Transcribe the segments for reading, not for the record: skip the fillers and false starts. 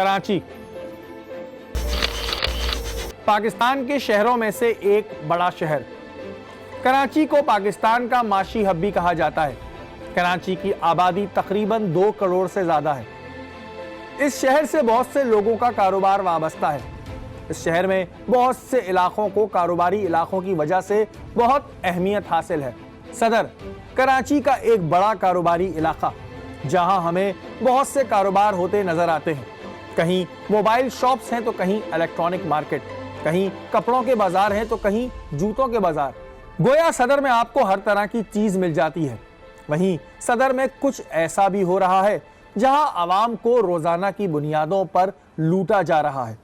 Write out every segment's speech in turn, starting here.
कराची पाकिस्तान के शहरों में से एक बड़ा शहर। कराची को पाकिस्तान का माशी हब भी कहा जाता है। कराची की आबादी तकरीबन 2 करोड़ से ज्यादा है। इस शहर से बहुत से लोगों का कारोबार वाबस्ता है। इस शहर में बहुत से इलाकों को कारोबारी इलाकों की वजह से बहुत अहमियत हासिल है। सदर कराची का एक बड़ा कारोबारी इलाका, जहां हमें बहुत से कारोबार होते नजर आते हैं। कहीं मोबाइल शॉप्स हैं तो कहीं इलेक्ट्रॉनिक मार्केट, कहीं कपड़ों के बाजार हैं तो कहीं जूतों के बाजार। गोया सदर में आपको हर तरह की चीज मिल जाती है। वहीं सदर में कुछ ऐसा भी हो रहा है जहां आवाम को रोजाना की बुनियादों पर लूटा जा रहा है।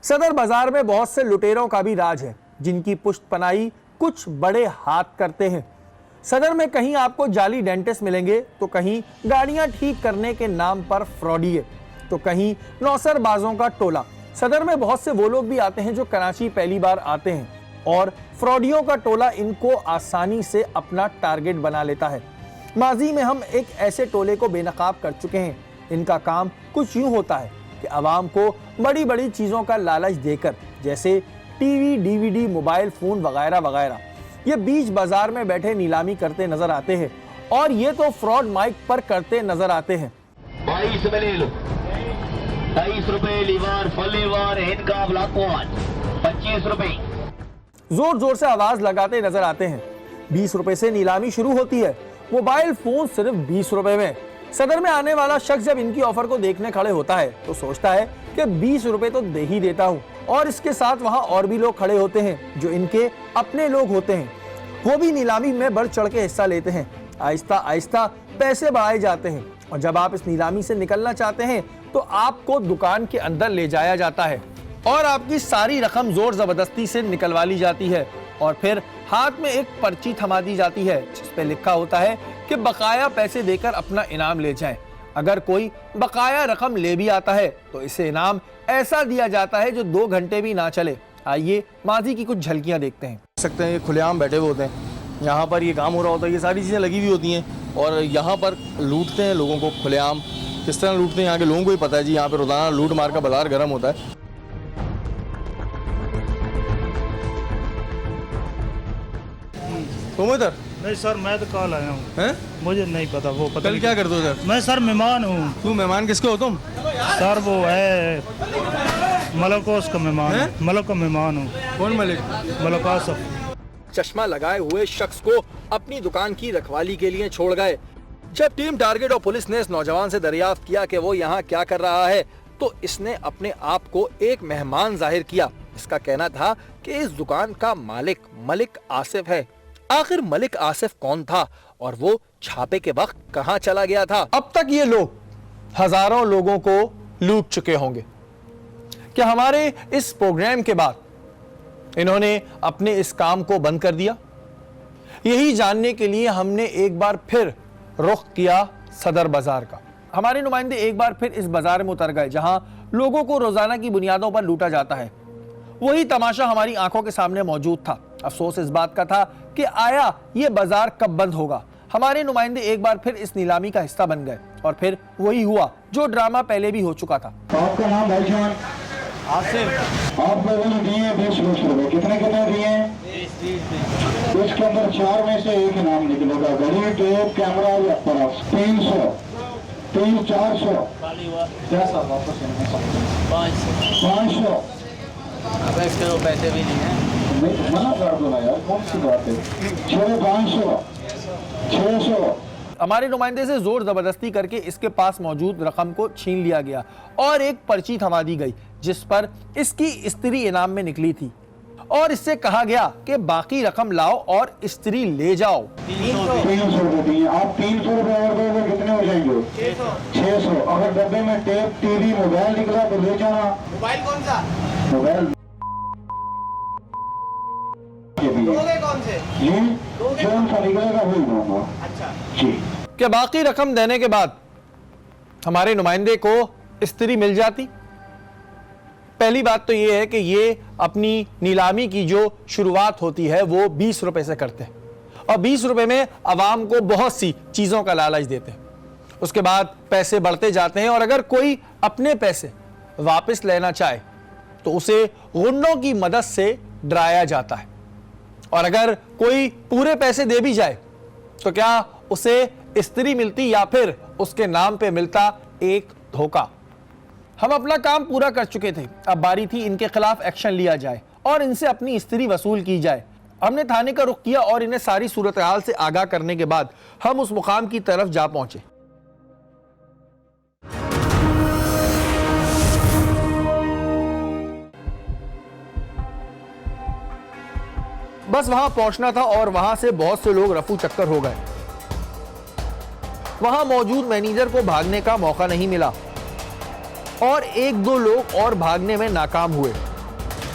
सदर बाजार में बहुत से लुटेरों का भी राज है, जिनकी पुश्तपनाही कुछ बड़े हाथ करते हैं। सदर में कहीं आपको जाली डेंटिस्ट मिलेंगे तो कहीं गाड़ियां ठीक करने के नाम पर फ्रॉडिये, तो कहीं नौसरबाजों का टोला। सदर में बहुत से वो लोग भी आते हैं जो कराची पहली बार आते हैं और फ्रॉडियों का टोला इनको आसानी से अपना टारगेट बना लेता है। माजी में हम एक ऐसे टोले को बेनकाब कर चुके हैं। इनका काम कुछ यूं होता है कि आवाम को बड़ी बड़ी चीजों का लालच देकर, जैसे टीवी, डीवीडी, मोबाइल फोन वगैरह वगैरह, ये बीच बाजार में बैठे नीलामी करते नजर आते हैं। और ये तो फ्रॉड माइक पर करते नजर आते हैं। 22 में ले लो, 23 रुपए लीवर, फुल लीवर, इनका ब्लॉक 25 रुपए। जोर जोर से आवाज लगाते नजर आते हैं। 20 रुपए से नीलामी शुरू होती है। मोबाइल फोन सिर्फ 20 रुपए में। सदर में आने वाला शख्स जब इनकी ऑफर को देखने खड़े होता है तो सोचता है कि 20 रुपए तो दे ही देता हूं। और इसके साथ वहां और भी लोग खड़े होते हैं जो इनके अपने लोग होते हैं। वो भी नीलामी में बढ़ चढ़ के हिस्सा लेते हैं। आहिस्ता आहिस्ता पैसे बढ़ाए जाते हैं और जब आप इस नीलामी से निकलना चाहते हैं तो आपको दुकान के अंदर ले जाया जाता है और आपकी सारी रकम जोर जबरदस्ती से निकलवा ली जाती है और फिर हाथ में एक पर्ची थमा दी जाती है जिस पे लिखा होता है कि बकाया पैसे देकर अपना इनाम ले जाएं। अगर कोई बकाया रकम ले भी आता है तो इसे इनाम ऐसा दिया जाता है जो 2 घंटे भी ना चले। आइए माजी की कुछ झलकियां देखते हैं। सकते हैं ये खुलेआम बैठे हुए होते हैं, यहाँ पर ये काम हो रहा होता है, ये सारी चीज़ें लगी हुई होती हैं और यहाँ पर लूटते हैं लोगों को खुलेआम। किस तरह लूटते हैं यहाँ के लोगों को ही पता है जी। यहाँ पर रोजाना लूट मार का बाजार गर्म होता है। तुम इधर? नहीं सर, मैं तो कल आया हूँ। हैं? मुझे नहीं पता, वो पता कल नहीं। क्या करते हो इधर? मैं सर मेहमान हूँ। तू मेहमान किसके हो तुम? सर वो है मलकोस का मेहमान हैं? हूँ। मलक का मेहमान हूँ। कौन मलिक? मलक आसफ। चश्मा लगाए हुए शख्स को अपनी दुकान की रखवाली के लिए छोड़ गए। जब टीम टारगेट और पुलिस ने इस नौजवान से दरियाफ्त किया कि वो यहाँ क्या कर रहा है तो इसने अपने आप को एक मेहमान जाहिर किया। इसका कहना था कि इस दुकान का मालिक मलिक आसिफ है। आखिर मलिक आसिफ कौन था और वो छापे के वक्त कहां चला गया था? अब तक ये लोग हजारों लोगों को लूट चुके होंगे। क्या हमारे इस प्रोग्राम के बाद इन्होंने अपने इस काम को बंद कर दिया? यही जानने के लिए हमने एक बार फिर रुख किया सदर बाजार का। हमारे नुमाइंदे एक बार फिर इस बाजार में उतर गए जहां लोगों को रोजाना की बुनियादों पर लूटा जाता है। वही तमाशा हमारी आंखों के सामने मौजूद था। अफसोस इस बात का था कि आया ये बाजार कब बंद होगा। हमारे नुमाइंदे एक बार फिर इस नीलामी का हिस्सा बन गए और फिर वही हुआ जो ड्रामा पहले भी हो चुका था। आपका नाम भाईजान? आसिफ। आप लोगों ने दिए 20 रुपए। कितने कितने दिए? 20। इसके अंदर 4 में से एक इनाम निकलेगा। घड़ी, टेप, कैमरा या पर्स। 300, 400। कैसा वापस? 500। अब इसके तो पैसे भी नहीं है। नहीं मना कर दो ना यार, कौन सी बात है। 500, 600। हमारे नुमाइंदे से जोर जबरदस्ती करके इसके पास मौजूद रकम को छीन लिया गया और एक पर्ची थमा दी गई जिस पर इसकी स्त्री इनाम में निकली थी और इससे कहा गया कि बाकी रकम लाओ और स्त्री ले जाओ। 300 रुपए दिए आप। 300 रुपए और दोगे कितने हो जाएंगे? 600। अगर डब्बे में टेप, टीवी, मोबाइल निकला तो ले जाना। मोबाइल कौन सा? मोबाइल दोगे कौन से? जी जो उनका निकलेगा वही दूंगा। अच्छा जी। क्या बाकी रकम देने के बाद हमारे नुमाइंदे को स्त्री मिल जाती? पहली बात तो यह है कि ये अपनी नीलामी की जो शुरुआत होती है वो 20 रुपए से करते हैं और 20 रुपए में आवाम को बहुत सी चीजों का लालच देते हैं उसके बाद पैसे बढ़ते जाते हैं और अगर कोई अपने पैसे वापस लेना चाहे तो उसे गुंडों की मदद से डराया जाता है, और अगर कोई पूरे पैसे दे भी जाए तो क्या उसे स्त्री मिलती या फिर उसके नाम पे मिलता एक धोखा। हम अपना काम पूरा कर चुके थे, अब बारी थी इनके खिलाफ एक्शन लिया जाए और इनसे अपनी स्त्री वसूल की जाए। हमने थाने का रुख किया और इन्हें सारी सूरत हाल से आगाह करने के बाद हम उस मुकाम की तरफ जा पहुंचे। बस वहां पहुंचना था और वहां से बहुत से लोग रफू चक्कर हो गए। वहां मौजूद मैनेजर को भागने का मौका नहीं मिला और एक दो लोग और भागने में नाकाम हुए।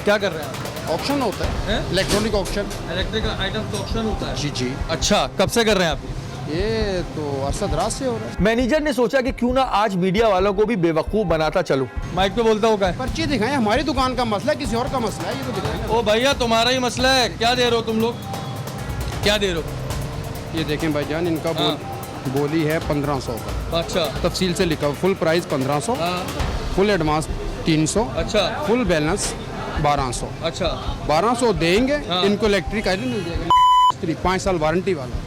क्या कर रहे हैं आप? ऑक्शन होता है, इलेक्ट्रॉनिक ऑक्शन। इलेक्ट्रिक आइटम का ऑक्शन होता है? जी जी। अच्छा, कब से कर रहे हैं आप? ये तो अरसा दराज से हो रहा है। मैनेजर ने सोचा कि क्यों ना आज मीडिया वालों को भी बेवकूफ बनाता चलूं। माइक पे बोलता होगा। पर्ची दिखाएं, हमारी दुकान का मसला है, किसी और का मसला है, ये तो दिखाएं। ओ भैया, तुम्हारा ही मसला है। क्या दे रहे हो तुम लोग? क्या दे रहे हो? ये देखें भाईजान, इनका बोली है 1500 का। अच्छा तफसील से लिखा, फुल प्राइस 1500, फुल एडवांस 300, अच्छा, फुल बैलेंस 1200। अच्छा, 1200 देंगे, हाँ। इनको इलेक्ट्रिक आइटम मिल जाएगा, 5 साल वारंटी वाला।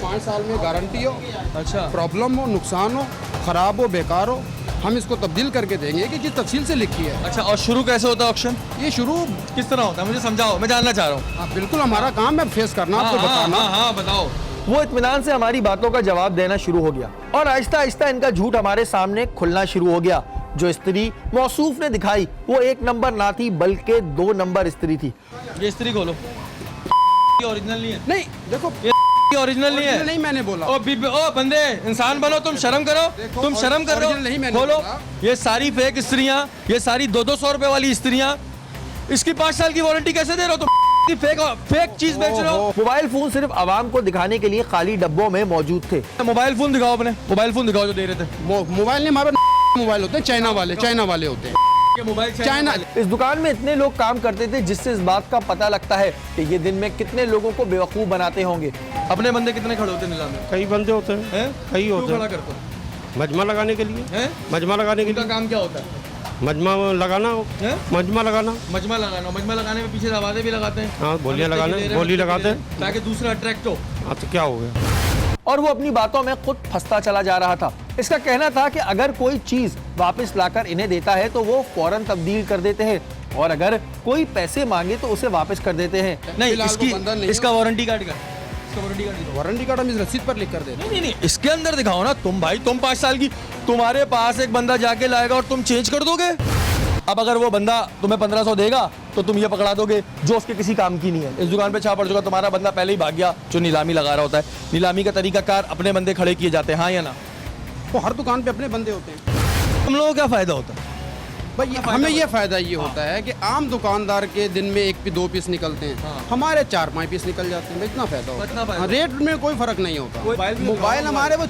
5 साल में गारंटी हो, अच्छा, प्रॉब्लम हो, नुकसान हो, ख़राब हो, बेकार हो, हम इसको तब्दील करके देंगे कि जिस तफसील से लिखी है। अच्छा। और शुरू कैसे होता है ऑक्शन? ये शुरू किस तरह होता है, मुझे समझाओ, मैं जानना चाह रहा हूँ। हाँ, बिल्कुल हमारा काम है फेस करना, आपको बताना। हाँ, बताओ। वो इत्मीनान से हमारी बातों का जवाब देना शुरू हो गया और आहिस्ता आहिस्ता इनका झूठ हमारे सामने खुलना शुरू हो गया। जो स्त्री मौसूफ ने दिखाई वो 1 नंबर ना थी बल्कि 2 नंबर स्त्री थी। ये स्त्री खोलो। ओरिजिनल नहीं है। नहीं, देखो ये ओरिजिनल नहीं है। नहीं मैंने बोला। ओ बंदे, इंसान बनो, तुम शर्म करो। तुम शर्म कर रहे original नहीं हो? मैंने खोलो। बोला। ये सारी फेक स्त्रियां, ये सारी 200 रुपए वाली स्त्रियां, इसकी 5 साल की वारंटी कैसे दे रहे हो तुम? फेक चीज बेच रहे हो। मोबाइल फोन सिर्फ आवाम को दिखाने के लिए खाली डब्बों में मौजूद थे। मोबाइल फोन दिखाओ, अपने मोबाइल फोन दिखाओ जो दे रहे थे। मोबाइल नहीं, हमारे मोबाइल होते हैं, चाइना वाले होते हैं। Mobile China. इस दुकान में इतने लोग काम करते थे जिससे इस बात का पता लगता है कि ये दिन में कितने लोगों को बेवकूफ बनाते होंगे। अपने बंदे कितने खड़े होते नीलाम में? कई बंदे होते हैं, हैं? कई क्यों होते खड़ा हैं। करते हो? मजमा लगाने के लिए, हैं? मजमा लगाने के उनका लिए, काम क्या होता है? मजमा लगाना, हैं? मजमा लगाना। मजमा लगाने में पीछे दरवाजे भी लगाते हैं। हाँ, बोलियां और लगाने, दे रहे बोली हैं, लगाते हैं। ताकि दूसरा अट्रैक्ट हो। हाँ, तो क्या हो गया? और वो अपनी बातों में खुद फंसता चला जा रहा था। इसका कहना था कि अगर कोई चीज वापस लाकर इन्हें देता है तो वो फौरन तब्दील कर देते हैं और अगर कोई पैसे मांगे तो उसे वापस कर देते हैं। नहीं, फिलहाल वो बंदा नहीं इसका हो। वारंटी कार्ड का, इसका वारंटी कार्ड दिखाओ। वारंटी कार्ड हम इस रसीद पर लिख कर देते हैं। नहीं, इसके अंदर दिखाओ ना। तुम भाई, तुम 5 साल की, तुम्हारे पास एक बंदा जाके लाएगा और तुम चेंज कर दोगे। अब अगर वो बंदा तुम्हें 1500 देगा तो तुम ये पकड़ा दोगे जो उसके किसी काम की नहीं है। इस दुकान पे छाप पड़ चुका, तुम्हारा बंदा पहले ही भाग गया जो नीलामी लगा रहा होता है। नीलामी का तरीकाकार अपने बंदे खड़े किए जाते हैं, हाँ या ना? वो हर दुकान पे अपने बंदे होते हैं। हम लोगों को क्या फायदा होता है? भाई हमें ये फायदा ये होता है कि आम दुकानदार के दिन में 1-2 पीस निकलते हैं, हाँ। हमारे 4-5 पीस निकल जाते हैं। इतना फायदा होता इतना है। फायदा। रेट में कोई फर्क नहीं होता। मोबाइल भी मोबाइल दिखाओ, हमारे वो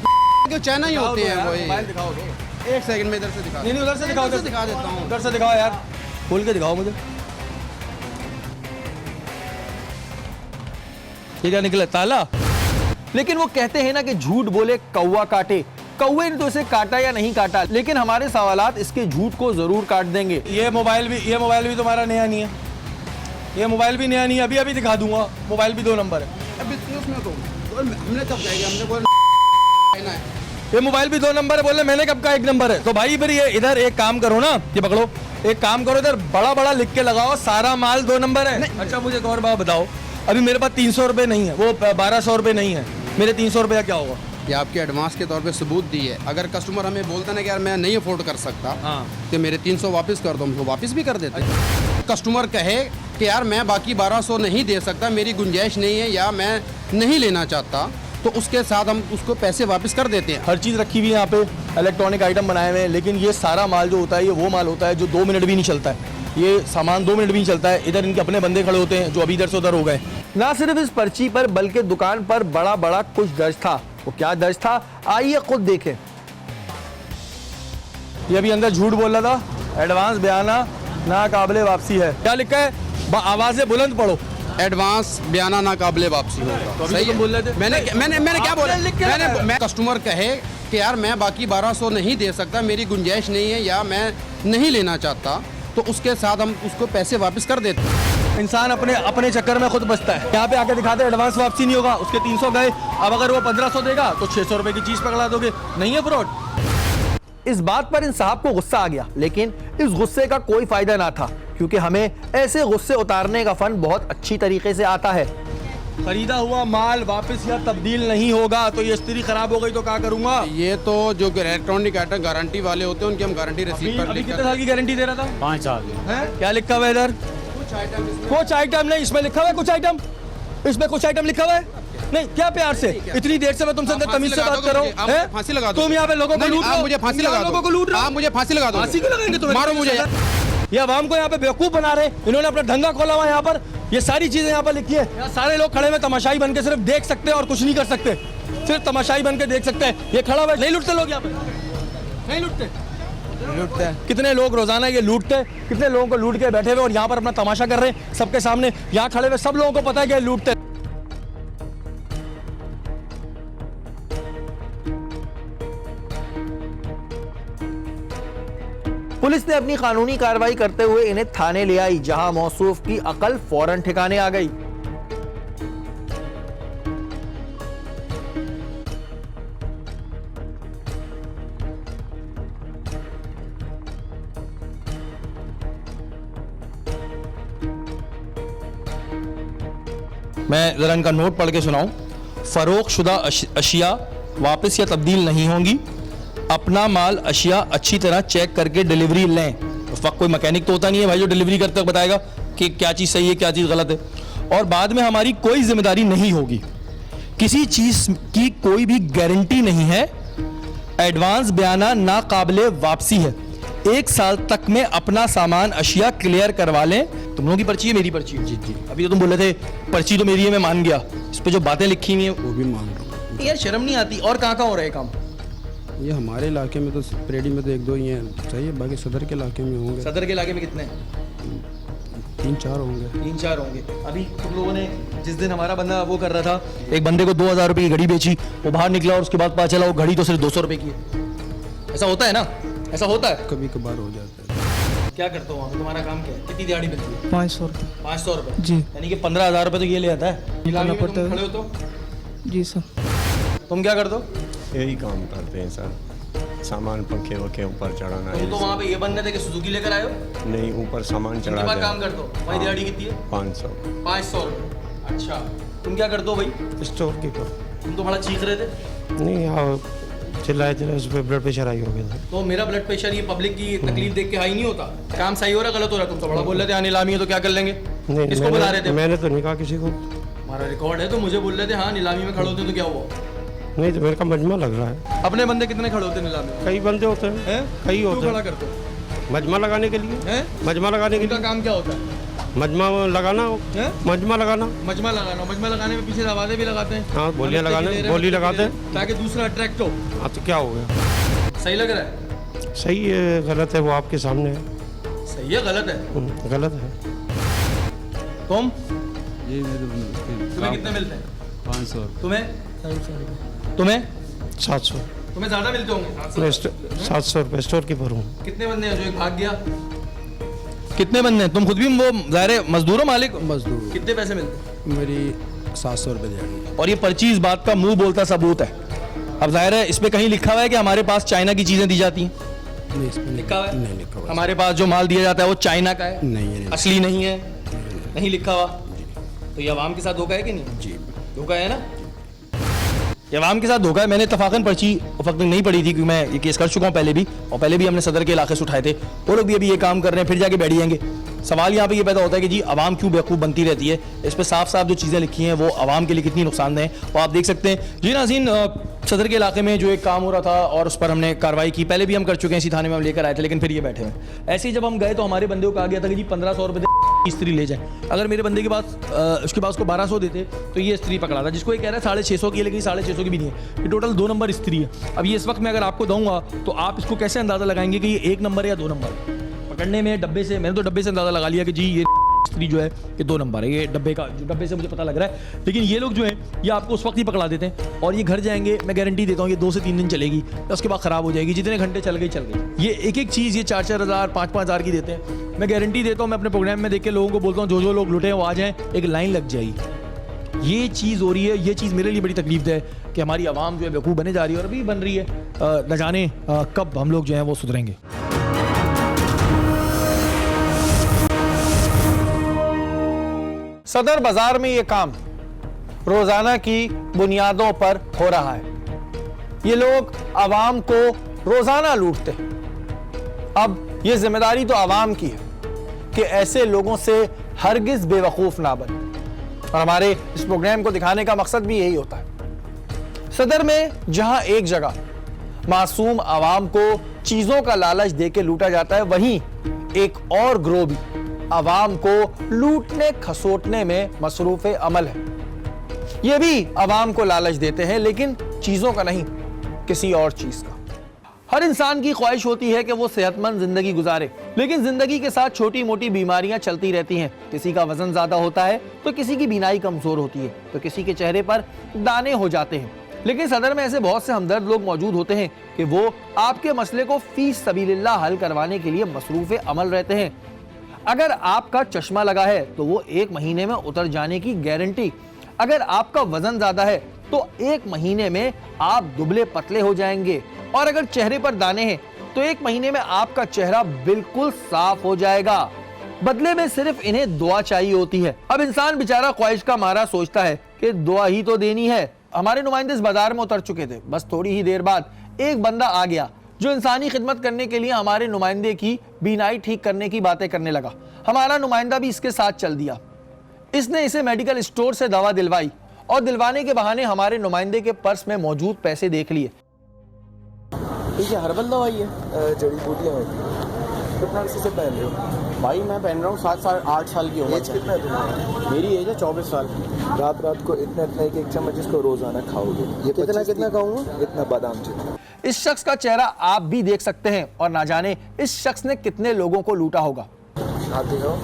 के चाइना ही होते हैं। मोबाइल वही दिखाओ दो। 1 सेकंड में इधर से दिखा। नहीं, उधर से दिखाओ, इधर से दिखा देता हूँ। उधर से दिखाओ यार, खोल के दिखाओ मुझे। ये क्या निकला, ताला? लेकिन वो कहते हैं ना कि झूठ बोले कौवा काटे। कौवे ने तो इसे काटा या नहीं काटा, लेकिन हमारे सवालात इसके झूठ को जरूर काट देंगे। ये मोबाइल भी तुम्हारा नया नहीं है। ये मोबाइल भी नया नहीं है, अभी दिखा दूंगा। मोबाइल भी 2 नंबर है। अभी उसमें तो हमने कब कहेंगे, हमने बोला है। ये मोबाइल भी 2 नंबर है, बोले मैंने कब का 1 नंबर है। तो भाई फिर ये इधर एक काम करो ना, ये पकड़ो, एक काम करो, इधर बड़ा बड़ा लिख के लगाओ सारा माल 2 नंबर है। अच्छा, मुझे एक और बात बताओ, अभी मेरे पास 300 रुपये नहीं है, वो 1200 रुपये नहीं है, मेरे 300 रुपये क्या होगा? ये आपके एडवांस के तौर पे सबूत दी है। अगर कस्टमर हमें बोलता ना कि यार मैं नहीं अफोर्ड कर सकता, हाँ। तो मेरे 300 वापस कर दो, हम तो वापस भी कर देते हैं। कस्टमर कहे कि यार मैं बाकी 1200 नहीं दे सकता, मेरी गुंजाइश नहीं है या मैं नहीं लेना चाहता, तो उसके साथ हम उसको पैसे वापस कर देते हैं। हर चीज़ रखी हुई है यहाँ पे, इलेक्ट्रॉनिक आइटम बनाए हुए हैं, लेकिन ये सारा माल जो होता है ये वो माल होता है जो 2 मिनट भी नहीं चलता है। ये सामान 2 मिनट भी नहीं चलता है। इधर इनके अपने बंदे खड़े होते हैं जो अभी इधर से उधर हो गए। ना सिर्फ इस पर्ची पर बल्कि दुकान पर बड़ा बड़ा कुछ दर्ज था। वो क्या दर्ज था, आइए खुद देखें। ये अभी अंदर झूठ बोल रहा था, एडवांस बयाना ना काबिले वापसी है। क्या लिखा है? आवाज़ें बुलंद पढ़ो। एडवांस बयाना नाकाबिले वापसी होगा। अभी तो तुम बोल रहे थे। मैंने क्या बोला, लिख के लगाया। मैं कस्टमर कहे कि यार मैं बाकी 1200 नहीं दे सकता, मेरी गुंजाइश नहीं है या मैं नहीं लेना चाहता, तो उसके साथ हम उसको पैसे वापस कर देते हैं। इंसान अपने अपने चक्कर में खुद बचता है। यहाँ पे आके दिखाते एडवांस वापसी नहीं होगा, उसके 300 गए, अब अगर वो 1500 देगा तो 600 रुपए की चीज पकड़ा दोगे, नहीं है फ्रॉड। इस बात पर इन साहब को गुस्सा आ गया, लेकिन इस गुस्से का कोई फायदा ना था, क्योंकि हमें ऐसे गुस्से उतारने का फन बहुत अच्छी तरीके से आता है। खरीदा हुआ माल वापस या तब्दील नहीं होगा तो ये स्त्री खराब हो गई तो क्या करूंगा? ये तो जो इलेक्ट्रॉनिक आइटम गारंटी वाले होते हैं उनकी हम गारंटी रिसीव कर अभी लेते कितने साल की गारंटी दे रहा था? 5 साल हैं? क्या लिखा हुआ है इधर? कुछ आइटम नहीं, इसमें लिखा हुआ है कुछ आइटम, इसमें कुछ आइटम लिखा हुआ है नहीं। क्या प्यार से, इतनी देर से मैं तुमसे अंदर तमीज से बात कर रहा हूँ, हैं? फांसी लगा दो। तुम यहाँ पे लोगों को लूट रहे हो, मुझे फांसी लगा दो, लोगों को लूट रहे हो, आप मुझे फांसी लगा दो। फांसी क्यों लगाएंगे तुम्हें? मारो मुझे। ये आवाम को यहाँ पे बेवकूफ बना रहे, इन्होंने अपना धंधा खोला हुआ यहाँ पर, ये सारी चीजें यहाँ पर लिखी है। यहाँ सारे लोग खड़े हुए तमाशाई बन के सिर्फ देख सकते हैं और कुछ नहीं कर सकते, सिर्फ तमाशाई बन के देख सकते हैं। ये खड़ा हुआ नहीं लूटते लोग यहाँ पे, नहीं लूटते कितने लोग रोजाना ये लूटते, कितने लोगों को लूट के बैठे हुए और यहाँ पर अपना तमाशा कर रहे हैं सबके सामने। यहाँ खड़े हुए सब लोगों को पता है कि ये लूटते। पुलिस ने अपनी कानूनी कार्रवाई करते हुए इन्हें थाने ले आई, जहां मौसूफ की अकल फौरन ठिकाने आ गई। मैं जरा इनका नोट पढ़ के सुनाऊं। फरोख्तशुदा अशिया वापस या तब्दील नहीं होंगी, अपना माल अशिया अच्छी तरह चेक करके डिलीवरी लें। उस वक्त कोई मैकेनिक तो होता नहीं है भाई जो डिलीवरी करते वक्त बताएगा कि क्या चीज़ सही है क्या चीज़ गलत है, और बाद में हमारी कोई जिम्मेदारी नहीं होगी, किसी चीज़ की कोई भी गारंटी नहीं है, एडवांस बयाना नाकाबिले वापसी है, 1 साल तक में अपना सामान अशिया क्लियर करवा लें। तुम लोगों की पर्ची है, मेरी पर्ची है? जी जी। अभी तो तुम बोल रहे थे पर्ची तो मेरी है, मैं मान गया, इस पे जो बातें लिखी हुई हैं वो भी मान लो। यार शर्म नहीं आती। और कहाँ हो रहा है काम? ये हमारे इलाके में तो प्रेडी में तो 1-2 ही हैं, सही है, बाकी सदर के इलाके में होंगे, सदर के इलाके में कितने हैं? 3-4 होंगे। 3-4 होंगे। अभी तुम लोगों ने जिस दिन हमारा बंदा वो कर रहा था, एक बंदे को 2000 रुपये की घड़ी बेची, वो बाहर निकला और उसके बाद पता चला वो घड़ी तो सिर्फ 200 रुपये की है। ऐसा होता है ना, ऐसा होता है, कभी कभार हो जाता है। क्या करते हो वहाँ पे? तुम्हारा काम क्या है? कितनी दिहाड़ी मिलती है? 500 रुपये। 500 रुपये जी। यानी कि 15,000 रुपये तो ये ले आता है। नीलामी में पड़ता तुम है। खड़े हो तो जी सर। तुम क्या करते हो? यही काम करते हैं सर, सामान पंखे वखे ऊपर चढ़ाना तुम तो है। वहाँ पे ये बंदे थे कि सुजुकी लेकर आए हो, नहीं, ऊपर सामान उसके चढ़ा बाद दे। काम करते हो। वही दिहाड़ी कितनी है? 500। 500 रुपये। अच्छा, तुम क्या करते हो भाई? Store keeper. तुम तो बड़ा चीख रहे थे। नहीं, यहाँ चिल्लाए थे, उस पर ब्लड प्रेशर हाई हो गया था। तो मेरा ब्लड प्रेशर ये पब्लिक की तकलीफ देख के हाई नहीं होता? काम सही हो रहा गलत हो रहा? तुम तो बड़ा बोल रहे थे हाँ नीलामी है तो क्या कर लेंगे, नहीं, किसको बुला रहे थे? मैंने तो नहीं कहा किसी को। हमारा रिकॉर्ड है, तो मुझे बोल रहे थे हाँ नीलामी में खड़े होते तो क्या हुआ? नहीं, तो मेरे का मजमा लग रहा है। अपने बंदे कितने खड़े होते नीलामी में? कई बंदे होते हैं, हैं? कई क्यों होते खड़ा हैं। करते हो? मजमा लगाने के लिए, हैं? मजमा लगाने के उनका लिए, काम क्या होता है? मजमा लगाना, हैं? मजमा लगाना। मजमा लगाना, मजमा लगाने में पीछे आवाजें भी लगाते हैं। हाँ, बोलियां मतलब लगाने, कि ले रहे बोली हैं, लगाते मतलब कि ताकि दूसरा अट्रैक्ट हो। हाँ, तो क्या हो गया? सही लग रहा है? सही है गलत है वो आपके सामने है। सही है गलत है? गलत है। तुम ये तुम्हें कितने मिलते हैं? 500। तुम्हें तुम्हें 700। तुम्हें ज्यादा मिलते होंगे? 700 रुपये स्टोर कीपर हूँ। कितने बंदे हैं जो एक भाग गया? कितने बंदे हैं? तुम खुद भी वो ज़ाहिर मजदूर हो, मालिक मजदूर। कितने पैसे मिलते हैं? मेरी 700 रुपये दिहाड़ी। और ये पर्ची इस बात का मुंह बोलता सबूत है। अब जाहिर है इस पे कहीं लिखा हुआ है कि हमारे पास चाइना की चीजें दी जाती हैं? नहीं, इस पे लिखा हुआ है? नहीं लिखा हुआ। हमारे पास जो माल दिया जाता है वो चाइना का है? नहीं है। असली नहीं है? नहीं लिखा हुआ? तो ये अवाम के साथ धोखा है कि नहीं? जी। धोखा है ना? ये अवाम के साथ धोखा है। मैंने इत्तफाकन पर्ची उस वक्त नहीं पड़ी थी क्योंकि मैं ये केस कर चुका हूँ पहले भी, और पहले भी हमने सदर के इलाके से उठाए थे। वो लोग भी अभी ये काम कर रहे हैं, फिर जाके बैठ जाएंगे। सवाल यहाँ पे ये पैदा होता है कि जी अवाम क्यों बेवकूफ़ बनती रहती है। इस पर साफ साफ जो चीज़ें लिखी हैं वो अवाम के लिए कितनी नुकसानदेह हैं और आप देख सकते हैं। जी नाज़रीन, सदर के इलाके में जो एक काम हो रहा था और उस पर हमने कार्रवाई की, पहले भी हम कर चुके हैं, इसी थाने में हम लेकर आए थे, लेकिन फिर ये बैठे हैं। ऐसे ही जब हम गए तो हमारे बंदे को कहा गया था कि जी 1500 रुपये स्त्री ले जाए। अगर मेरे बंदे के पास उसके पास को 1200 देते तो ये स्त्री पकड़ा था, जिसको ये कह रहा है 650 की है, लेकिन 650 की भी नहीं है। ये टोटल 2 नंबर स्त्री है। अब ये इस वक्त मैं अगर आपको दूंगा तो आप इसको कैसे अंदाज़ा लगाएंगे कि ये 1 नंबर है या 2 नंबर? पकड़ने में डब्बे से, मैंने तो डब्बे से अंदाज़ा लगा लिया कि जी ये स्त्री जो है ये 2 नंबर है, ये डब्बे से मुझे पता लग रहा है। लेकिन ये लोग जो हैं ये आपको उस वक्त ही पकड़ा देते हैं और ये घर जाएंगे, मैं गारंटी देता हूँ ये 2 से 3 दिन चलेगी, उसके बाद ख़राब हो जाएगी। जितने घंटे चल गई। ये एक चीज़ ये 4-4 हज़ार 5-5 हज़ार की देते हैं। मैं गारंटी देता हूँ, मैं अपने प्रोग्राम में देख के लोगों को बोलता हूँ जो लोग लुटे हैं वो आ जाएँ, एक लाइन लग जाएगी। ये चीज़ हो रही है, ये चीज़ मेरे लिए बड़ी तकलीफ है कि हमारी आवाम जो है बेवकूफ़ बने जा रही है और अभी बन रही है। न जाने कब हम लोग जो हैं वो सुधरेंगे। सदर बाजार में ये काम रोजाना की बुनियादों पर हो रहा है। ये लोग आवाम को रोजाना लूटते हैं। अब ये जिम्मेदारी तो आवाम की है कि ऐसे लोगों से हरगिज बेवकूफ ना बने, और हमारे इस प्रोग्राम को दिखाने का मकसद भी यही होता है। सदर में जहां एक जगह मासूम आवाम को चीजों का लालच देके लूटा जाता है, वहीं एक और ग्रोह भी आवाम को लूटने खसोटने में मसरूफ अमल है। ये भी आवाम को लालच देते हैं, लेकिन चीजों का नहीं, किसी और चीज का। हर इंसान की ख्वाहिश होती है कि वो सेहतमंद जिंदगी गुजारे, लेकिन जिंदगी के साथ छोटी मोटी बीमारियां चलती रहती हैं। किसी का वजन ज्यादा होता है तो किसी की बीनाई कमजोर होती है, तो किसी के चेहरे पर दाने हो जाते हैं। लेकिन सदर में ऐसे बहुत से हमदर्द लोग मौजूद होते हैं कि वो आपके मसले को फी सबीलिल्लाह हल करवाने के लिए मसरूफ अमल रहते हैं। अगर आपका चश्मा लगा है तो वो 1 महीने में उतर जाने की गारंटी। अगर आपका वजन ज्यादा है तो 1 महीने में आप दुबले पतले हो जाएंगे, और अगर चेहरे पर दाने हैं तो 1 महीने में आपका चेहरा बिल्कुल साफ हो जाएगा। बदले में सिर्फ इन्हें दुआ चाहिए होती है। अब इंसान बेचारा ख्वाहिश का मारा सोचता है कि दुआ ही तो देनी है। हमारे नुमाइंदे इस बाजार में उतर चुके थे। बस थोड़ी ही देर बाद एक बंदा आ गया जो इंसानी खिदमत करने के लिए हमारे नुमाइंदे की बीनाई ठीक करने की बातें करने लगा। हमारा नुमाइंदा भी इसके साथ चल दिया। इसने इसे मेडिकल स्टोर से दवा दिलवाई और दिलवाने के बहाने हमारे नुमाइंदे के पर्स में मौजूद पैसे देख लिए। ठीक है, हर्बल दवाई है, जड़ी बूटियाँ होती हैं। कितना अर्से से पहन रहे हो? भाई मैं पहन रहा हूँ 7-8 साल की उम्र। एज कितना है तुम्हारा? मेरी एज है 24 साल की। रात को इतना एक चम्मच इसको रोजाना खाओगे। ये कितना खाऊंगा? इतना बादाम जितना। इस शख्स का चेहरा आप भी देख सकते हैं, और ना जाने इस शख्स ने कितने लोगों को लूटा होगा। आते हो,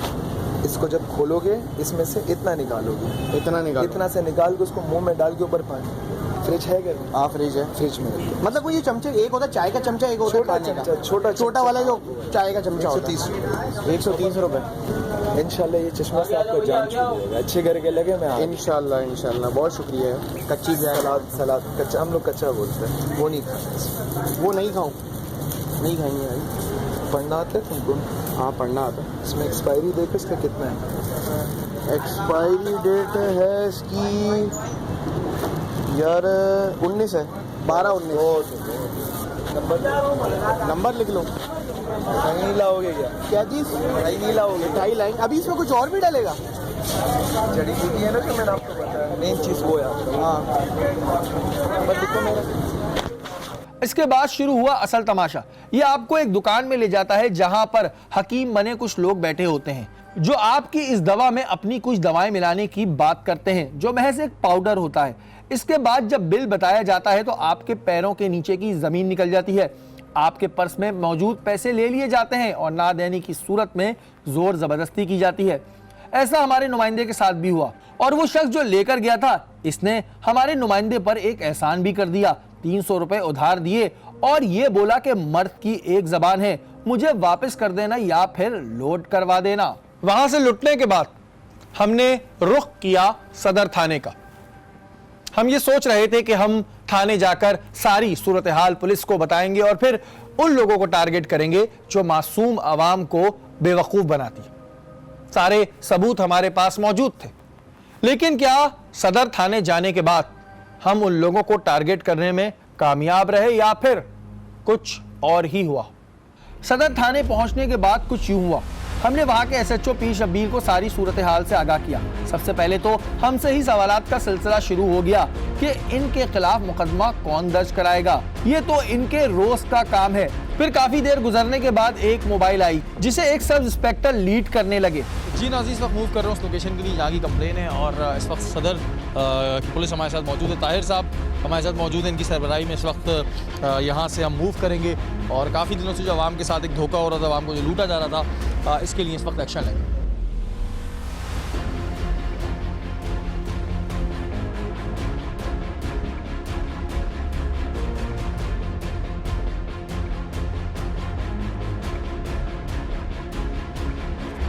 इसको जब खोलोगे इसमें से इतना निकालोगे, इतना से निकाल के उसको मुंह में डाल के ऊपर पानी। फ्रिज है क्या? हाँ फ्रिज है। फ्रिज में मतलब वो ये चमचे, एक होता है चाय का चमचा, एक होता है खाने का छोटा वाला जो चाय का चमचा होता है। 130 रुपए। इंशाल्लाह ये चश्मा से आपका जान छूटेगा। अच्छे करके लगे मैं इंशाल्लाह बहुत शुक्रिया। कच्ची सलाद कच्चा, हम लोग कच्चा बोलते हैं, वो नहीं खाते। वो नहीं खाऊं? नहीं खाएंगे भाई। पढ़ना आता है तुमको? हाँ पढ़ना आता है। इसमें एक्सपायरी देखो इसका कितना है। एक्सपायरी डेट है इसकी यार 19 है, 12-19। नंबर लिख लो। नहीं लाओगे क्या चीज़? नहीं लाओगे? 2.5 लाइन। अभी इसमें कुछ और भी डालेगा? जड़ी बूटी है ना जो मैंने आपको बताया, मेन चीज़ वो है। हाँ बस देखो मेरा। इसके बाद शुरू हुआ असल तमाशा। ये आपको एक दुकान में ले जाता है जहां पर हकीम बने कुछ लोग बैठे होते हैं जो आपकी इस दवा में अपनी कुछ दवाएं मिलाने की बात करते हैं, जो महज एक पाउडर होता है। इसके बाद जब बिल बताया जाता है तो आपके पैरों के नीचे की जमीन निकल जाती है। आपके पर्स में मौजूद पैसे ले लिए जाते हैं और ना देने की सूरत में जोर जबरदस्ती की जाती है। ऐसा हमारे नुमाइंदे के साथ भी हुआ, और वो शख्स जो लेकर गया था इसने हमारे नुमाइंदे पर एक एहसान भी कर दिया। 300 रुपए उधार दिए और ये बोला कि मर्द की एक जबान है, मुझे वापस कर देना या फिर लोड करवा देना। वहां से लुटने के बाद हमने रुख किया सदर थाने का। हम ये सोच रहे थे कि हम थाने जाकर सारी सूरत हाल पुलिस को बताएंगे और फिर उन लोगों को टारगेट करेंगे जो मासूम आवाम को बेवकूफ बनाती है। सारे सबूत हमारे पास मौजूद थे, लेकिन क्या सदर थाने जाने के बाद हम उन लोगों को टारगेट करने में कामयाब रहे या फिर कुछ और ही हुआ? सदर थाने पहुंचने के बाद कुछ यूं हुआ। हमने वहां के एसएचओ पीर शब्बीर को सारी सूरत हाल से आगाह किया। सबसे पहले तो हमसे ही सवालात का सिलसिला शुरू हो गया कि इनके खिलाफ मुकदमा कौन दर्ज कराएगा, ये तो इनके रोज का काम है। फिर काफी देर गुजरने के बाद एक मोबाइल आई जिसे एक सब इंस्पेक्टर लीड करने लगे। जी नाज़रीन, इस वक्त मूव कर रहा हूँ उस लोकेशन के लिए जहाँ की कंप्लेन है, और इस वक्त सदर की पुलिस हमारे साथ मौजूद है। ताहिर साहब हमारे साथ मौजूद हैं, इनकी सरबराही में इस वक्त यहाँ से हम मूव करेंगे। और काफ़ी दिनों से जो आवाम के साथ एक धोखा हो रहा था, आवाम को जो लूटा जा रहा था, इसके लिए इस वक्त एक्शन लेंगे।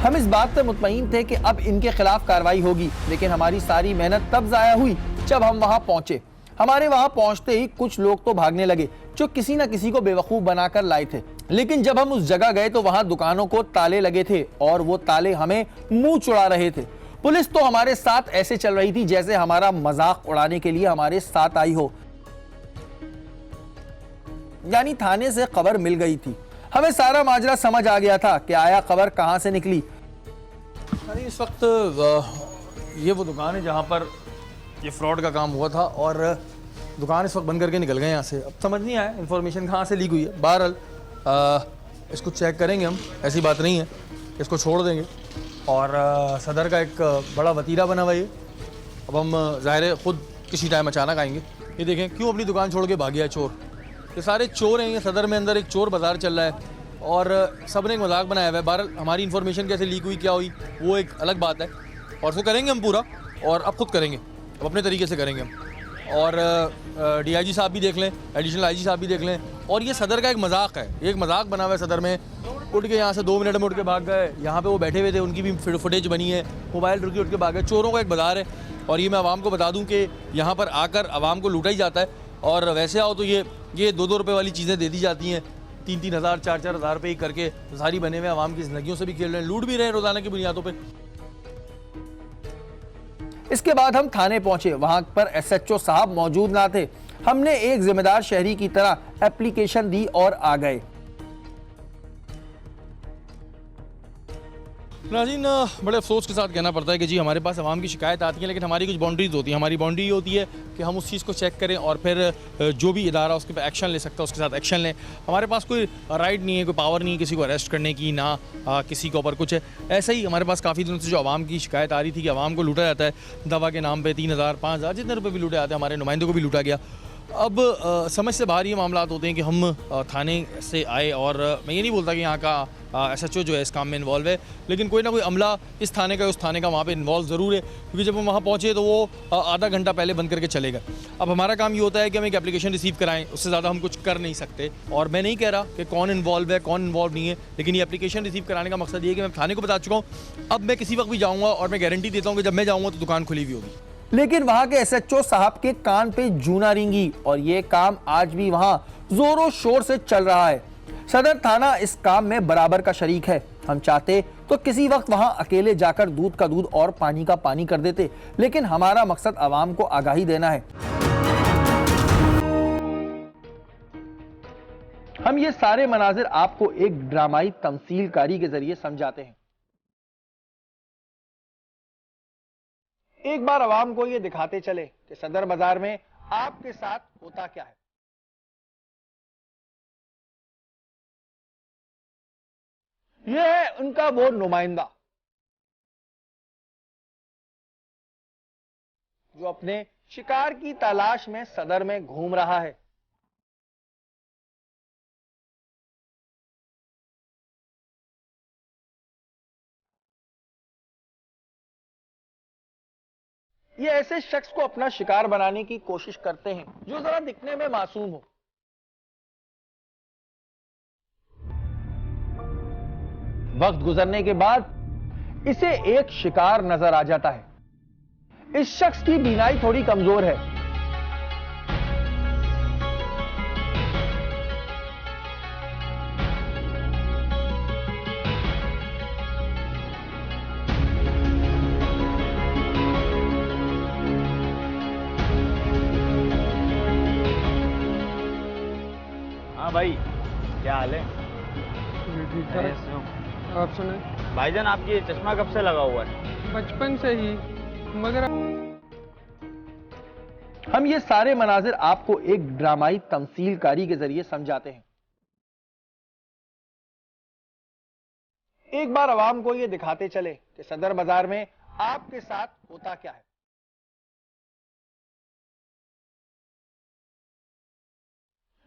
हम इस बात पर मुतमईन थे कि अब इनके खिलाफ कार्रवाई होगी, लेकिन हमारी सारी मेहनत तब जाया हुई जब हम वहां पहुंचे। हमारे वहां पहुंचते ही कुछ लोग तो भागने लगे जो किसी न किसी को बेवकूफ बनाकर लाए थे, लेकिन जब हम उस जगह गए तो वहां दुकानों को ताले लगे थे और वो ताले हमें मुंह चुड़ा रहे थे। पुलिस तो हमारे साथ ऐसे चल रही थी जैसे हमारा मजाक उड़ाने के लिए हमारे साथ आई हो। यानी थाने से खबर मिल गई थी, हमें सारा माजरा समझ आ गया था कि आया खबर कहां से निकली। इस वक्त ये वो दुकान है जहाँ पर ये फ्रॉड का काम हुआ था और दुकान इस वक्त बंद करके निकल गए यहाँ से। अब समझ नहीं आया इन्फॉर्मेशन कहाँ से लीक हुई है। बहरहाल इसको चेक करेंगे हम, ऐसी बात नहीं है, इसको छोड़ देंगे। और सदर का एक बड़ा वतीरा बना हुआ ये। अब हम ज़ाहिर है ख़ुद किसी टाइम अचानक आएंगे। ये देखें क्यों अपनी दुकान छोड़ के भाग गया चोर। ये सारे चोर हैं। ये सदर में अंदर एक चोर बाज़ार चल रहा है और सब ने एक मजाक बनाया हुआ है। बहरहाल हमारी इन्फॉर्मेशन कैसे लीक हुई, क्या हुई, वो एक अलग बात है और उसको करेंगे हम पूरा, और अब खुद करेंगे, अब अपने तरीके से करेंगे हम। और डीआईजी साहब भी देख लें, एडिशनल आईजी साहब भी देख लें। और ये सदर का एक मजाक है, एक मजाक बना हुआ है सदर में। उठ के यहाँ से 2 मिनट में उठ के भाग गए, यहाँ पे वो बैठे हुए थे, उनकी भी फुटेज बनी है, मोबाइल रुकी, उठ के भाग गए। चोरों का एक बाजार है और ये मैं आवाम को बता दूँ कि यहाँ पर आकर आवाम को लूटा ही जाता है। और वैसे आओ तो ये 2-2 रुपये वाली चीज़ें दे दी जाती हैं, 3-3 हज़ार 4-4 हज़ार रुपये करके सारी बने हुए आवाम की ज़िंदगियों से भी खेल रहे हैं, लूट भी रहे हैं रोज़ाना की बुनियादों पर। इसके बाद हम थाने पहुंचे, वहां पर एसएचओ साहब मौजूद ना थे। हमने एक जिम्मेदार शहरी की तरह एप्लीकेशन दी और आ गए। नाज़रीन, बड़े अफसोस के साथ कहना पड़ता है कि जी हमारे पास आवाम की शिकायत आती है, लेकिन हमारी कुछ बाउंड्रीज होती हैं। हमारी बाउंड्री ये होती है कि हम उस चीज़ को चेक करें और फिर जो भी इदारा उसके पर एक्शन ले सकता है उसके साथ एक्शन लें। हमारे पास कोई राइट नहीं है, कोई पावर नहीं है किसी को अरेस्ट करने की, ना किसी के ऊपर कुछ है। ऐसा ही हमारे पास काफ़ी दिनों से जो आवाम की शिकायत आ रही थी कि आवाम को लूटा जाता है दवा के नाम पर, 3,000 5,000 जितने रुपये भी लूटे जाते हैं, हमारे नुमाइंदों को भी लूटा गया। अब समझ से बाहर ये मामला होते हैं कि हम थाने से आए और मैं ये नहीं बोलता कि यहाँ का एसएचओ जो है इस काम में इन्वॉल्व है, लेकिन कोई ना कोई अमला इस थाने का उस थाने का वहाँ पे इन्वॉल्व ज़रूर है, क्योंकि जब हम वहाँ पहुँचे तो वो आधा घंटा पहले बंद करके चले गए। अब हमारा काम ये होता है कि हम एक एप्लीकेशन रिसीव कराएं, उससे ज़्यादा हम कुछ कर नहीं सकते। और मैं नहीं कह रहा कि कौन इन्वॉल्व है कौन इन्वॉल्व नहीं है, लेकिन ये एप्लीकेशन रिसीव कराने का मकसद ये है कि मैं थाने को बता चुका हूँ। अब मैं किसी वक्त भी जाऊँगा और मैं गारंटी देता हूँ कि जब मैं जाऊँगा तो दुकान खुली हुई होगी। लेकिन वहां के एसएचओ साहब के कान पे जूं ना रेंगी और ये काम आज भी वहां जोरों शोर से चल रहा है। सदर थाना इस काम में बराबर का शरीक है। हम चाहते तो किसी वक्त वहां अकेले जाकर दूध का दूध और पानी का पानी कर देते, लेकिन हमारा मकसद आवाम को आगाही देना है। हम ये सारे मनाजिर आपको एक ड्रामाई तमसीलकारी के जरिए समझाते हैं। एक बार आवाम को ये दिखाते चले कि सदर बाजार में आपके साथ होता क्या है। यह है उनका वो नुमाइंदा जो अपने शिकार की तलाश में सदर में घूम रहा है। ये ऐसे शख्स को अपना शिकार बनाने की कोशिश करते हैं जो जरा दिखने में मासूम हो। वक्त गुजरने के बाद इसे एक शिकार नजर आ जाता है। इस शख्स की बीनाई थोड़ी कमजोर है। हाँ भाई, क्या हाल है? ठीक है। आप सुने? भाईजान, आपकी ये चश्मा कब से लगा हुआ है? बचपन से ही, मगर हम ये सारे मनाजिर आपको एक ड्रामाई तमसीलकारी के जरिए समझाते हैं। एक बार आवाम को ये दिखाते चले कि सदर बाजार में आपके साथ होता क्या है।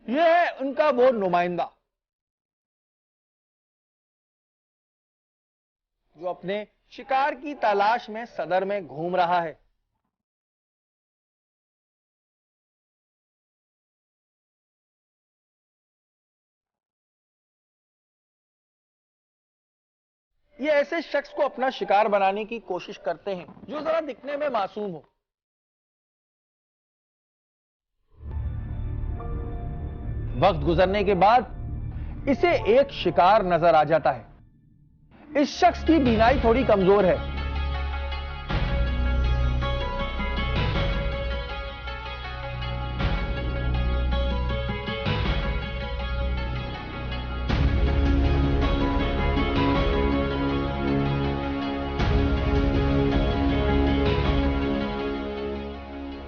यह है उनका वो नुमाइंदा जो अपने शिकार की तलाश में सदर में घूम रहा है। ये ऐसे शख्स को अपना शिकार बनाने की कोशिश करते हैं जो जरा दिखने में मासूम हो। वक्त गुजरने के बाद इसे एक शिकार नजर आ जाता है। इस शख्स की बीनाई थोड़ी कमजोर है।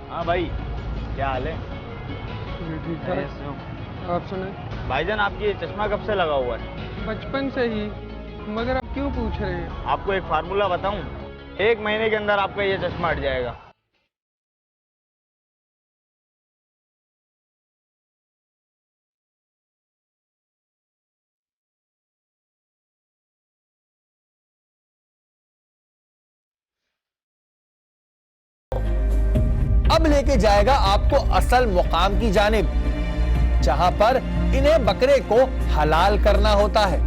हाँ भाई, क्या हाल है? जी ठीक ठाक। आप सुने? भाईजान आपकी ये चश्मा कब से लगा हुआ है? बचपन से ही, मगर आप क्यों पूछ रहे हैं? आपको एक फार्मूला बताऊं? 1 महीने के अंदर आपका ये चश्मा हट जाएगा। अब लेके जाएगा आपको असल मुकाम की जानिब, जहां पर इन्हें बकरे को हलाल करना होता है।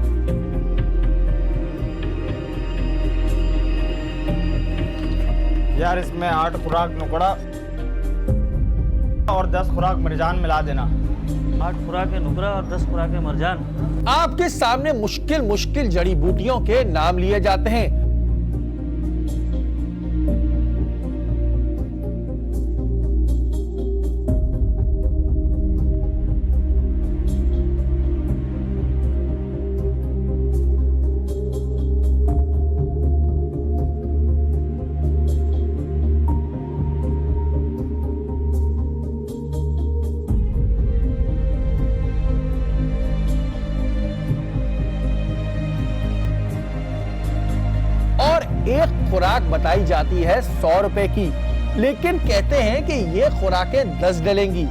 यार इसमें 8 खुराक नुकड़ा और 10 खुराक मिर्जान मिला देना। 8 खुराक नुकड़ा और 10 खुराक मिर्जान। आपके सामने मुश्किल मुश्किल जड़ी बूटियों के नाम लिए जाते हैं। एक खुराक बताई जाती है 100 रुपए की, लेकिन कहते हैं कि ये खुराकें 10 डलेंगी।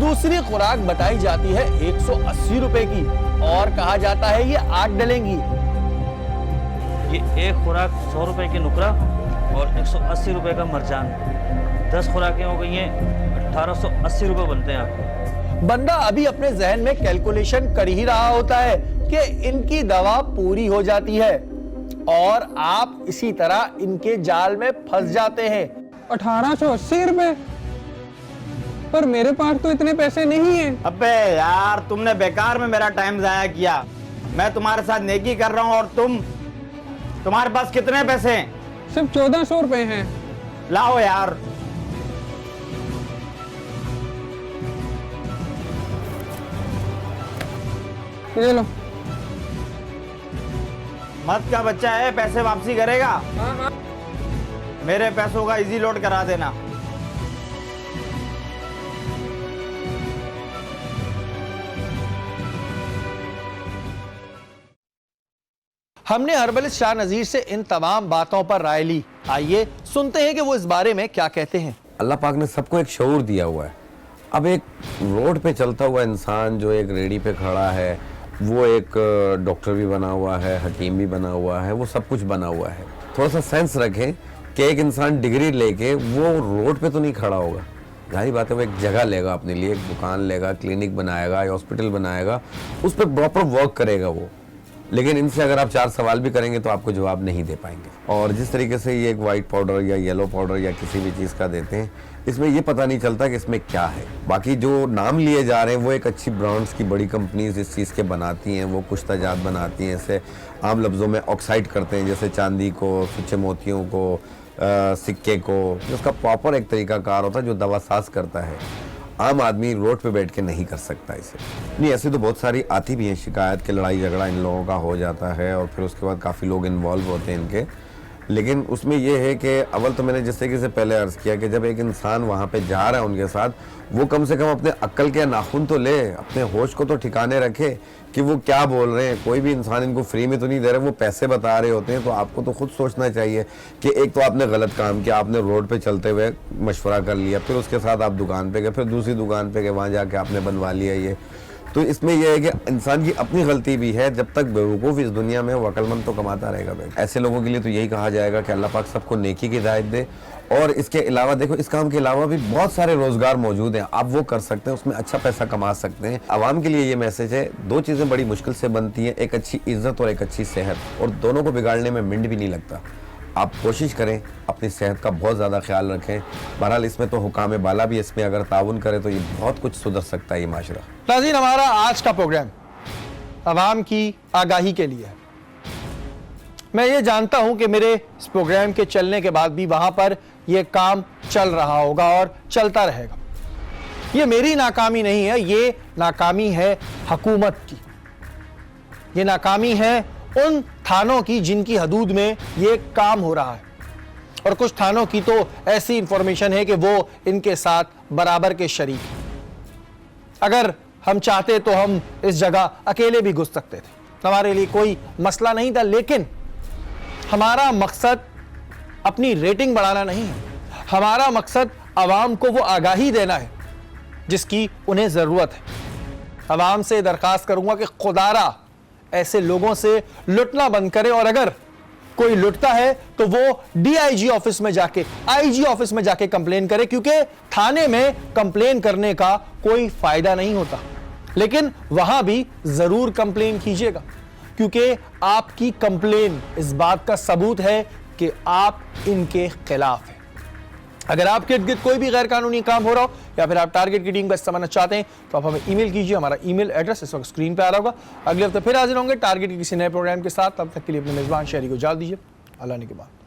दूसरी खुराक बताई जाती है 180 रुपए की और कहा जाता है ये 8 डलेंगी। ये एक खुराक 100 रुपए की नुकरा और 180 रुपए का मरजान, 10 खुराकें हो गई हैं, 1880 रुपए बनते हैं आपको। बंदा अभी अपने जहन में कैलकुलेशन कर ही रहा होता है कि इनकी दवा पूरी हो जाती है और आप इसी तरह इनके जाल में फंस जाते हैं। 1880 रुपए? पर मेरे पास तो इतने पैसे नहीं हैं। अबे यार, तुमने बेकार में मेरा टाइम जाया किया। मैं तुम्हारे साथ नेकी कर रहा हूँ और तुम्हारे पास कितने पैसे हैं? सिर्फ 1400 रुपए हैं। लाओ यार। ये लो। मत का बच्चा है, पैसे वापसी करेगा? मेरे पैसों का इजी लोड करा देना। हमने हर्बलिस्ट शाह नजीर से इन तमाम बातों पर राय ली। आइए सुनते हैं कि वो इस बारे में क्या कहते हैं। अल्लाह पाक ने सबको एक शऊर दिया हुआ है। अब एक रोड पे चलता हुआ इंसान जो एक रेडी पे खड़ा है, वो एक डॉक्टर भी बना हुआ है, हकीम भी बना हुआ है, वो सब कुछ बना हुआ है। थोड़ा सा सेंस रखें कि एक इंसान डिग्री लेके वो रोड पे तो नहीं खड़ा होगा। जाहिर बात है वो एक जगह लेगा अपने लिए, एक दुकान लेगा, क्लिनिक बनाएगा या हॉस्पिटल बनाएगा, उस पर प्रॉपर वर्क करेगा वो। लेकिन इनसे अगर आप 4 सवाल भी करेंगे तो आपको जवाब नहीं दे पाएंगे। और जिस तरीके से ये एक वाइट पाउडर या येलो पाउडर या किसी भी चीज़ का देते हैं, इसमें ये पता नहीं चलता कि इसमें क्या है। बाकी जो नाम लिए जा रहे हैं वो एक अच्छी ब्रांड्स की बड़ी कंपनीज इस चीज़ के बनाती हैं, वो कुछ तजात बनाती हैं। इसे आम लफ्ज़ों में ऑक्साइड करते हैं, जैसे चांदी को, सुच्चे मोतियों को, सिक्के को, उसका प्रॉपर एक तरीकाकार होता है जो दवा साज करता है। आम आदमी रोड पे बैठ के नहीं कर सकता इसे। नहीं, ऐसे तो बहुत सारी आती भी हैं शिकायत के, लड़ाई झगड़ा इन लोगों का हो जाता है और फिर उसके बाद काफ़ी लोग इन्वॉल्व होते हैं इनके। लेकिन उसमें यह है कि अव्वल तो मैंने जिस तरीके से पहले अर्ज़ किया कि जब एक इंसान वहाँ पे जा रहा है उनके साथ, वो कम से कम अपने अक्ल के नाखून तो ले, अपने होश को तो ठिकाने रखे कि वो क्या बोल रहे हैं। कोई भी इंसान इनको फ्री में तो नहीं दे रहे, वो पैसे बता रहे होते हैं। तो आपको तो खुद सोचना चाहिए कि एक तो आपने गलत काम किया, आपने रोड पे चलते हुए मशवरा कर लिया, फिर उसके साथ आप दुकान पे गए, फिर दूसरी दुकान पे गए, वहाँ जाके आपने बनवा लिया ये। तो इसमें यह है कि इंसान की अपनी गलती भी है। जब तक बेवकूफ़ इस दुनिया में, वो अक्लमंद तो कमाता रहेगा भाई। ऐसे लोगों के लिए तो यही कहा जाएगा कि अल्लाह पाक सबको नेकी की हिदायत दे। और इसके अलावा देखो, इस काम के अलावा भी बहुत सारे रोजगार मौजूद हैं, आप वो कर सकते हैं, उसमें अच्छा पैसा कमा सकते हैं। आवाम के लिए ये मैसेज है, दो चीज़ें बड़ी मुश्किल से बनती हैं, एक अच्छी इज्जत और एक अच्छी सेहत, और दोनों को बिगाड़ने में मिनट भी नहीं लगता। आप कोशिश करें, अपनी सेहत का बहुत ज़्यादा ख्याल रखें। बहरहाल इसमें तो हुकाम बाला भी इसमें अगर ताउन करे तो ये बहुत कुछ सुधर सकता है ये माशरा। नाज़रीन, हमारा आज का प्रोग्राम आवाम की आगाही के लिए है। मैं ये जानता हूं कि मेरे इस प्रोग्राम के चलने के बाद भी वहां पर यह काम चल रहा होगा और चलता रहेगा। ये मेरी नाकामी नहीं है, ये नाकामी है हुकूमत की, ये नाकामी है उन थानों की जिनकी हदूद में ये काम हो रहा है। और कुछ थानों की तो ऐसी इंफॉर्मेशन है कि वो इनके साथ बराबर के शरीक हैं। अगर हम चाहते तो हम इस जगह अकेले भी घुस सकते थे, हमारे लिए कोई मसला नहीं था। लेकिन हमारा मकसद अपनी रेटिंग बढ़ाना नहीं है, हमारा मकसद आवाम को वो आगाही देना है जिसकी उन्हें जरूरत है। आवाम से दरखास्त करूंगा कि खुदारा ऐसे लोगों से लुटना बंद करें, और अगर कोई लुटता है तो वो डीआईजी ऑफिस में जाके, आईजी ऑफिस में जाके कंप्लेन करे, क्योंकि थाने में कंप्लेन करने का कोई फायदा नहीं होता। लेकिन वहां भी जरूर कंप्लेन कीजिएगा, क्योंकि आपकी कंप्लेन इस बात का सबूत है कि आप इनके खिलाफ हैं। अगर आपके इर्द गिर्द कोई भी गैर कानूनी काम हो रहा हो या फिर आप टारगेट की टीम का हिस्सा बनना चाहते हैं तो आप हमें ईमेल कीजिए। हमारा ईमेल एड्रेस इस वक्त स्क्रीन पे आ रहा होगा। अगले हफ्ते फिर हाजिर होंगे टारगेट के किसी नए प्रोग्राम के साथ। तब तक के लिए अपने मेजबान शहरी को इजाज़त दीजिए। अल्लाह ने के बाद।